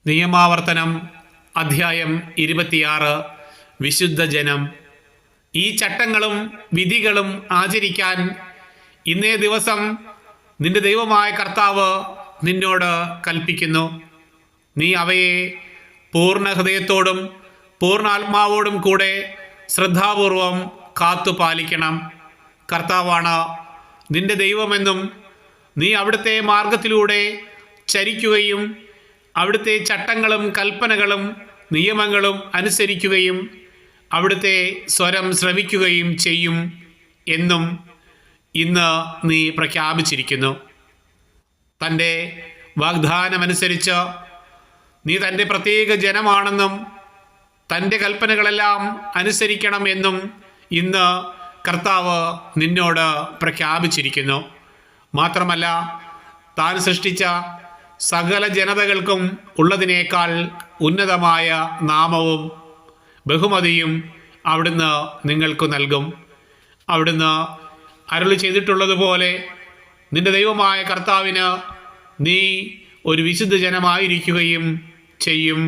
നിയമാവർത്തനം അധ്യായം 26 വിശുദ്ധ ജനം. ഈ ചട്ടങ്ങളും വിധികളും ആചരിക്കാൻ ഇന്നേ ദിവസം നിന്റെ ദൈവമായ കർത്താവ് നിന്നോട് കൽപ്പിക്കുന്നു. നീ അവയെ പൂർണ്ണ ഹൃദയത്തോടും പൂർണ്ണാത്മാവോടും കൂടെ ശ്രദ്ധാപൂർവം കാത്തുപാലിക്കണം. കർത്താവാണ് നിന്റെ ദൈവമെന്നും നീ അവിടുത്തെ മാർഗത്തിലൂടെ ചരിക്കുകയും അവിടുത്തെ ചട്ടങ്ങളും കൽപ്പനകളും നിയമങ്ങളും അനുസരിക്കുകയും അവിടുത്തെ സ്വരം ശ്രവിക്കുകയും ചെയ്യും എന്നും ഇന്ന് നീ പ്രഖ്യാപിച്ചിരിക്കുന്നു. തൻ്റെ വാഗ്ദാനമനുസരിച്ച് നീ തൻ്റെ പ്രത്യേക ജനമാണെന്നും തൻ്റെ കൽപ്പനകളെല്ലാം അനുസരിക്കണം എന്നും ഇന്ന് കർത്താവ് നിന്നോട് പ്രഖ്യാപിച്ചിരിക്കുന്നു. മാത്രമല്ല, താൻ സൃഷ്ടിച്ച സകല ജനതകൾക്കും ഉള്ളതിനേക്കാൾ ഉന്നതമായ നാമവും ബഹുമതിയും അവിടുന്ന് നിങ്ങൾക്ക് നൽകും. അവിടുന്ന് അരുളി ചെയ്തിട്ടുള്ളതുപോലെ നിന്റെ ദൈവമായ കർത്താവിന് നീ ഒരു വിശുദ്ധ ജനമായിരിക്കുകയും ചെയ്യും.